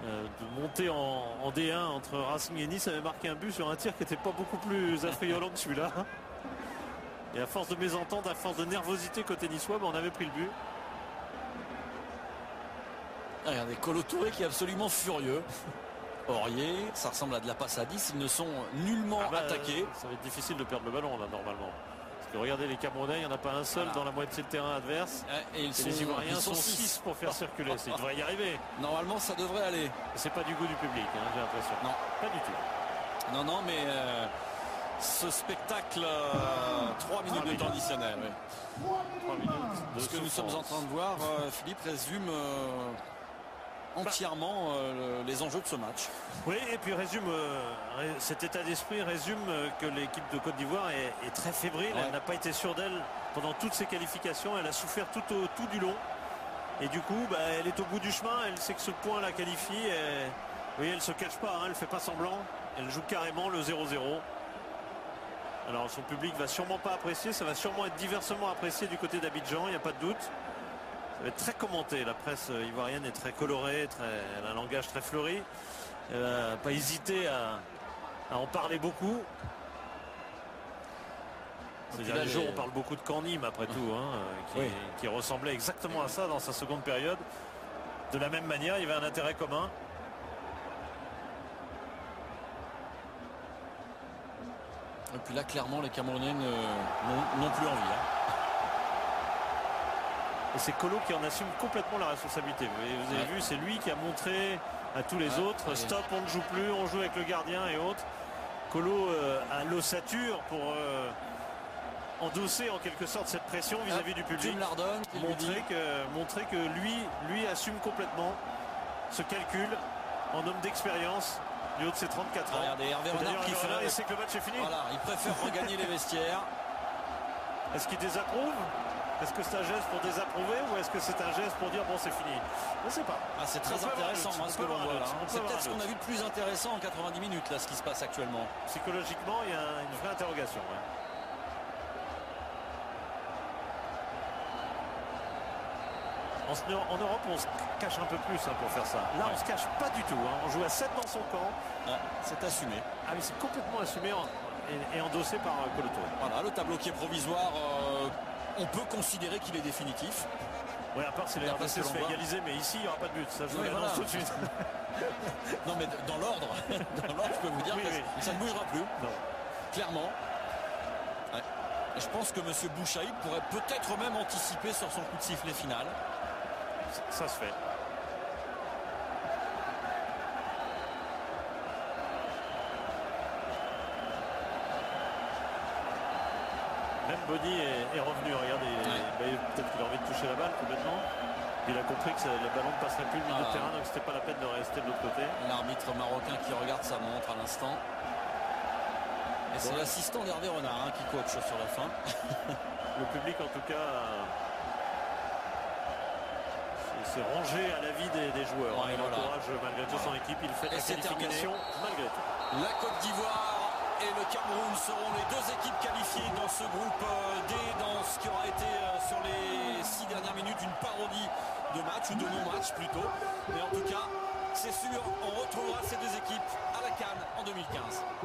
de monter en D1 entre Racing et Nice, avait marqué un but sur un tir qui n'était pas beaucoup plus affriolant que celui-là. Et à force de mésentente, à force de nervosité côté niçois, on avait pris le but. Regardez, Kolo Touré qui est absolument furieux. Aurier, ça ressemble à de la passe à 10, ils ne sont nullement attaqués. Ça va être difficile de perdre le ballon là normalement. Parce que regardez les Camerounais, il n'y en a pas un seul dans la moitié de terrain adverse. Et les Ivoiriens sont 6 pour faire circuler. Ils devraient y arriver. Normalement ça devrait aller. C'est pas du goût du public, hein, j'ai l'impression. Non. Pas du tout. Non, non, mais ce spectacle, 3 minutes de temps additionnel. Oui. 3 minutes de ce que nous sommes en train de voir, Philippe, résume entièrement les enjeux de ce match. Oui, et puis résume cet état d'esprit résume que l'équipe de Côte d'Ivoire est très fébrile. Ouais. Elle n'a pas été sûre d'elle pendant toutes ses qualifications. Elle a souffert tout du long. Et du coup, elle est au bout du chemin. Elle sait que ce point la qualifie. Oui, elle ne se cache pas, hein, elle ne fait pas semblant. Elle joue carrément le 0-0. Alors son public va sûrement pas apprécier. Ça va sûrement être diversement apprécié du côté d'Abidjan, il n'y a pas de doute. Ça va être très commenté. La presse ivoirienne est très colorée, elle a un langage très fleuri. Elle n'a pas hésité à en parler beaucoup. Ces derniers jours, on parle beaucoup de Cannim après tout, hein, qui ressemblait exactement à ça dans sa seconde période. De la même manière, il y avait un intérêt commun. Et puis là, clairement, les Camerounais n'ont plus envie. Hein. Et c'est Kolo qui en assume complètement la responsabilité. Vous avez vu, c'est lui qui a montré à tous les autres, stop, on ne joue plus, on joue avec le gardien et autres. Kolo a l'ossature pour endosser en quelque sorte cette pression vis-à-vis du public. Montrer que lui assume complètement ce calcul en homme d'expérience du haut de ses 34 ans. Regardez, Hervé Renard qui il sait que le match est fini. Voilà, il préfère regagner les vestiaires. Est-ce qu'il désapprouve? Est-ce que c'est un geste pour désapprouver ou est-ce que c'est un geste pour dire bon c'est fini? Je ne sais pas. C'est très intéressant ce que l'on voit là. C'est peut-être ce qu'on a vu de plus intéressant en 90 minutes là, ce qui se passe actuellement. Psychologiquement, il y a une vraie interrogation. Ouais. En Europe, on se cache un peu plus pour faire ça. Là, on se cache pas du tout. On joue à 7 dans son camp. C'est assumé. Ah mais c'est complètement assumé et endossé par Kolo Touré. Voilà, le tableau qui est provisoire, on peut considérer qu'il est définitif. Oui, à part si la RDC se fait égaliser, mais ici, il n'y aura pas de but. Ça, je vous l'annonce tout de suite. Non, mais dans l'ordre, je peux vous dire que ça ne bougera plus. Non. Clairement. Ouais. Je pense que M. Bouchaïd pourrait peut-être même anticiper sur son coup de sifflet final. Ça se fait. Même Bonny est revenu. Regardez, peut-être qu'il a envie de toucher la balle complètement. Il a compris que le ballon ne passerait plus le milieu de terrain, donc c'était pas la peine de rester de l'autre côté. L'arbitre marocain qui regarde sa montre à l'instant. Et c'est l'assistant d'Hervé Renard qui coach sur la fin. Le public en tout cas s'est rangé à l'avis des joueurs. Il encourage malgré tout son équipe. Il fait la qualification malgré tout. La Côte d'Ivoire et le Cameroun seront les deux équipes qualifiées dans ce groupe D, dans ce qui aura été sur les 6 dernières minutes une parodie de match ou de non-match plutôt. Mais en tout cas, c'est sûr, on retrouvera ces deux équipes à la CAN en 2015.